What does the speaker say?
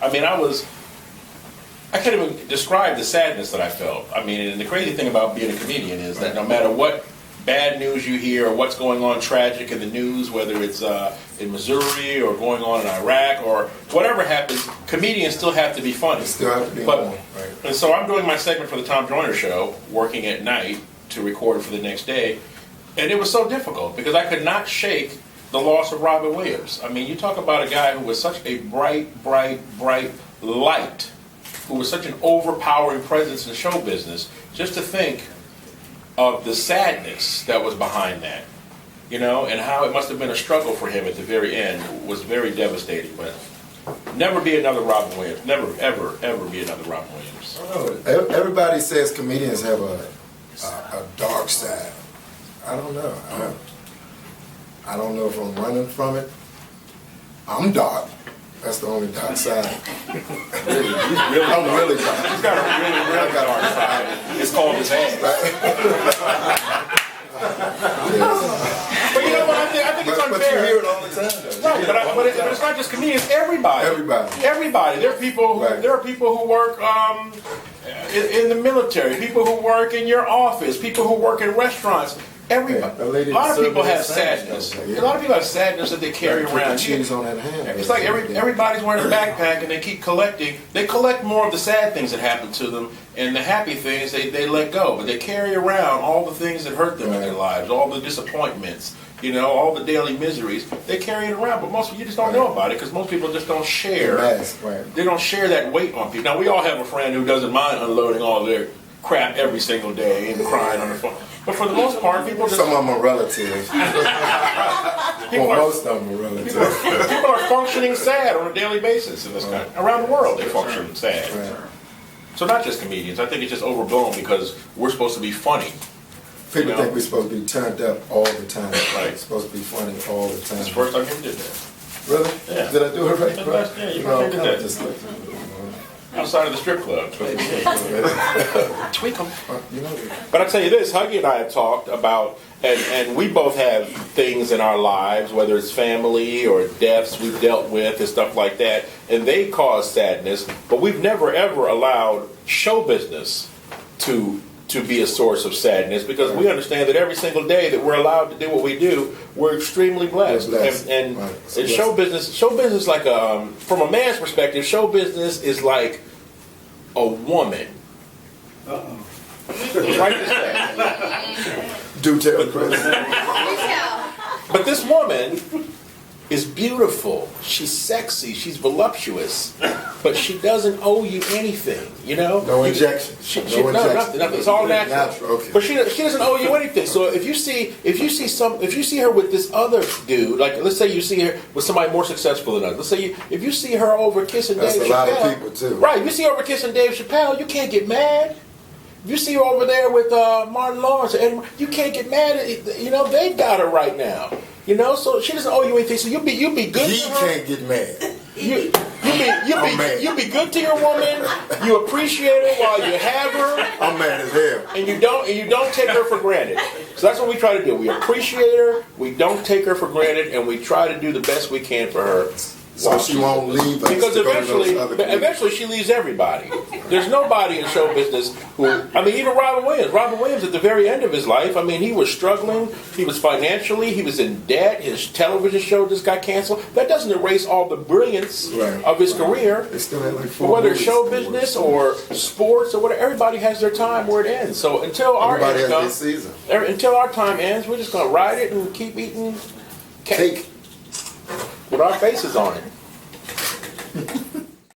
I mean, I can't even describe the sadness that I felt. I mean, and the crazy thing about being a comedian is that no matter what bad news you hear or what's going on tragic in the news, whether it's in Missouri or going on in Iraq or whatever happens, comedians still have to be funny. Still have to be funny, right. And so I'm doing my segment for the Tom Joyner Show, working at night to record for the next day, and it was so difficult because I could not shake the loss of Robin Williams. I mean, you talk about a guy who was such a bright light, who was such an overpowering presence in show business, just to think of the sadness that was behind that, you know, and how it must have been a struggle for him at the very end was very devastating. But never be another Robin Williams. Never, ever be another Robin Williams. Everybody says comedians have a dark side. I don't know. I don't know if I'm running from it. I'm dark. That's the only dark side. I'm really dark. He's got a really dark side. It's called his ass. But you know what? I think it's unfair. But you hear it all the time, though. Right, but it's not just comedians. Everybody. There are people who work in the military. People who work in your office. People who work in restaurants. Everybody. A lot of people have sadness. A lot of people have sadness that they carry around. Cheese on that hand. It's like everybody's wearing a backpack and they keep collecting. They collect more of the sad things that happen to them, and the happy things they let go. But they carry around all the things that hurt them in their lives, all the disappointments, you know, all the daily miseries. They carry it around, but most of you just don't know about it because most people just don't share. They don't share that weight on people. Now, we all have a friend who doesn't mind unloading all their crap every single day and crying on the phone. But for the most part, people just... Some of them are relatives. Most of them are relatives. People are functioning sad on a daily basis in this country. Around the world, they function sad. So not just comedians. I think it's just overblown because we're supposed to be funny. People think we're supposed to be turned up all the time. Right. We're supposed to be funny all the time. It's the first time you did that. Really? Yeah. Did I do it right? Yeah, you did that. Outside of the strip club. Tweak them. But I tell you this, Huggy and I have talked about, and we both have things in our lives, whether it's family or deaths we've dealt with and stuff like that, and they cause sadness, but we've never ever allowed show business to be a source of sadness because we understand that every single day that we're allowed to do what we do, we're extremely blessed. And show business like from a man's perspective, show business is like a woman. Write this down. Do tell. But this woman is beautiful. She's sexy. She's voluptuous. But she doesn't owe you anything, you know? No injection. No, nothing. It's all natural. Okay. But she doesn't owe you anything. So if you see her with this other dude, like let's say you see her with somebody more successful than us. Let's say if you see her over kissing Dave Chappelle. That's a lot of people too. Right. If you see her over kissing Dave Chappelle, you can't get mad. If you see her over there with Martin Lawrence, you can't get mad. You know, they got her right now. You know, so she doesn't owe you anything. So you be good. He can't get mad. You be good to your woman. You appreciate her while you have her. I'm mad as hell. And you don't take her for granted. So that's what we try to do. We appreciate her. We don't take her for granted, and we try to do the best we can for her. So she won't leave us. Because eventually she leaves everybody. There's nobody in show business who, I mean, even Robin Williams. Robin Williams at the very end of his life, I mean, he was struggling. He was financially, he was in debt. His television show just got canceled. That doesn't erase all the brilliance of his career. They still had like whether it's show business or sports or whatever, everybody has their time where it ends. So until our time ends, we're just going to ride it and keep eating cake with our faces on it.